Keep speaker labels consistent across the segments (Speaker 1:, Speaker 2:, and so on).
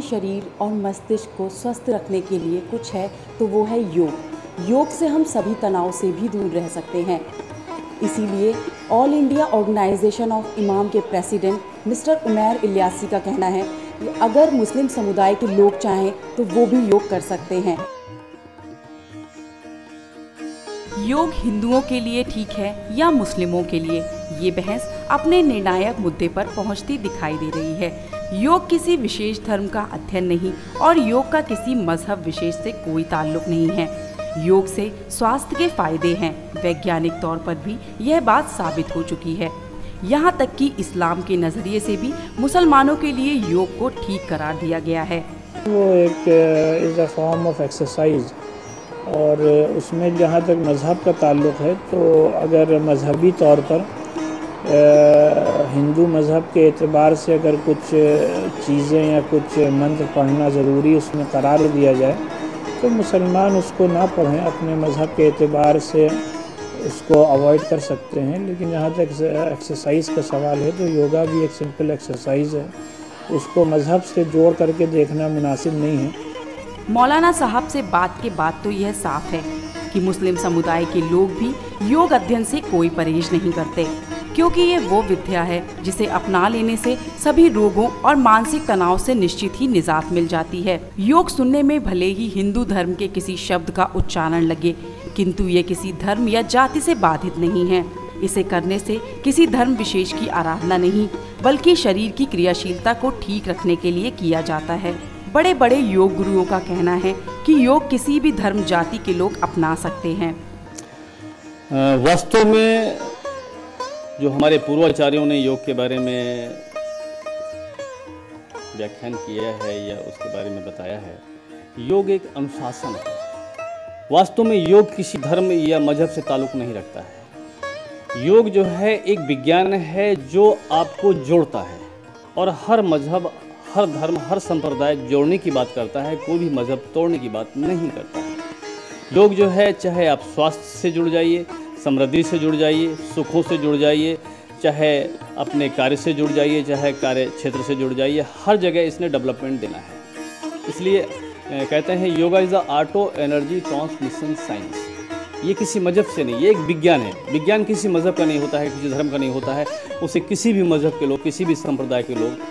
Speaker 1: शरीर और मस्तिष्क को स्वस्थ रखने के लिए कुछ है तो वो है योग। योग से हम सभी तनाव से भी दूर रह सकते हैं। इसीलिए ऑल इंडिया ऑर्गेनाइजेशन ऑफ इमाम के प्रेसिडेंट मिस्टर उमैर इलियासी का कहना है कि अगर मुस्लिम समुदाय के लोग चाहें तो वो भी योग कर सकते हैं। योग हिंदुओं के लिए ठीक है या मुस्लिमों के लिए, ये बहस अपने निर्णायक मुद्दे पर पहुंचती दिखाई दे रही है। योग किसी विशेष धर्म का अध्ययन नहीं और योग का किसी मजहब विशेष से कोई ताल्लुक नहीं है। योग से स्वास्थ्य के फायदे हैं। वैज्ञानिक तौर पर भी यह बात साबित हो चुकी है। यहाँ तक कि इस्लाम के नज़रिए से भी मुसलमानों के लिए योग को ठीक करार दिया गया है।
Speaker 2: वो एक is a form of exercise, और उसमें जहाँ तक मज़हब का ताल्लुक़ है तो अगर मजहबी तौर पर हिंदू मज़हब के एतबार से अगर कुछ चीज़ें या कुछ मंत्र पढ़ना ज़रूरी उसमें करार दिया जाए तो मुसलमान उसको ना पढ़ें, अपने मज़हब के एतबार से उसको अवॉइड कर सकते हैं। लेकिन जहाँ तक एक्सरसाइज का सवाल है तो योगा भी एक सिंपल एक्सरसाइज है, उसको मज़हब से जोड़ करके देखना मुनासिब नहीं है।
Speaker 1: मौलाना साहब से बात के बाद तो यह साफ है कि मुस्लिम समुदाय के लोग भी योग अध्ययन से कोई परहेज नहीं करते, क्योंकि ये वो विद्या है जिसे अपना लेने से सभी रोगों और मानसिक तनाव से निश्चित ही निजात मिल जाती है। योग सुनने में भले ही हिंदू धर्म के किसी शब्द का उच्चारण लगे, किंतु ये किसी धर्म या जाति से बाधित नहीं है। इसे करने से किसी धर्म विशेष की आराधना नहीं, बल्कि शरीर की क्रियाशीलता को ठीक रखने के लिए किया जाता है। बड़े बड़े योग गुरुओं का कहना है कि योग किसी भी धर्म जाति के लोग अपना सकते हैं।
Speaker 3: वास्तव में जो हमारे पूर्वाचार्यों ने योग के बारे में व्याख्यान किया है या उसके बारे में बताया है, योग एक अनुशासन है। वास्तव में योग किसी धर्म या मजहब से ताल्लुक़ नहीं रखता है। योग जो है एक विज्ञान है जो आपको जोड़ता है, और हर मजहब, हर धर्म, हर संप्रदाय जोड़ने की बात करता है, कोई भी मजहब तोड़ने की बात नहीं करता है। योग जो है, चाहे आप स्वास्थ्य से जुड़ जाइए, समृद्धि से जुड़ जाइए, सुखों से जुड़ जाइए, चाहे अपने कार्य से जुड़ जाइए, चाहे कार्य क्षेत्र से जुड़ जाइए, हर जगह इसने डेवलपमेंट देना है। इसलिए कहते हैं yoga is the art of energy transmission science. ये किसी मजहब से नहीं, ये एक विज्ञान है। विज्ञान किसी मजहब का नहीं होता है, किसी धर्म का नहीं होता है, उसे किसी भी मजहब के लोग, किसी भी संप्रदाय के लोग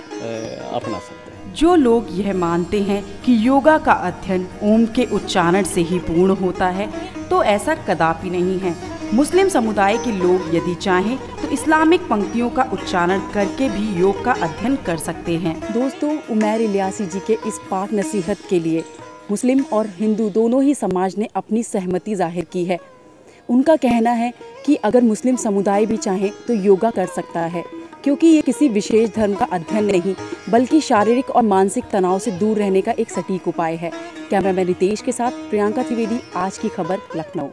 Speaker 3: अपना सकते हैं।
Speaker 1: जो लोग यह मानते हैं कि योगा का अध्ययन ओम के उच्चारण से ही पूर्ण होता है, तो ऐसा कदापि नहीं है। मुस्लिम समुदाय के लोग यदि चाहें तो इस्लामिक पंक्तियों का उच्चारण करके भी योग का अध्ययन कर सकते हैं। दोस्तों, उमैर इलियासी जी के इस पाक नसीहत के लिए मुस्लिम और हिंदू दोनों ही समाज ने अपनी सहमति जाहिर की है। उनका कहना है कि अगर मुस्लिम समुदाय भी चाहे तो योगा कर सकता है, क्योंकि ये किसी विशेष धर्म का अध्ययन नहीं, बल्कि शारीरिक और मानसिक तनाव से दूर रहने का एक सटीक उपाय है। कैमरामैन रितेश के साथ प्रियंका त्रिवेदी, आज की खबर, लखनऊ।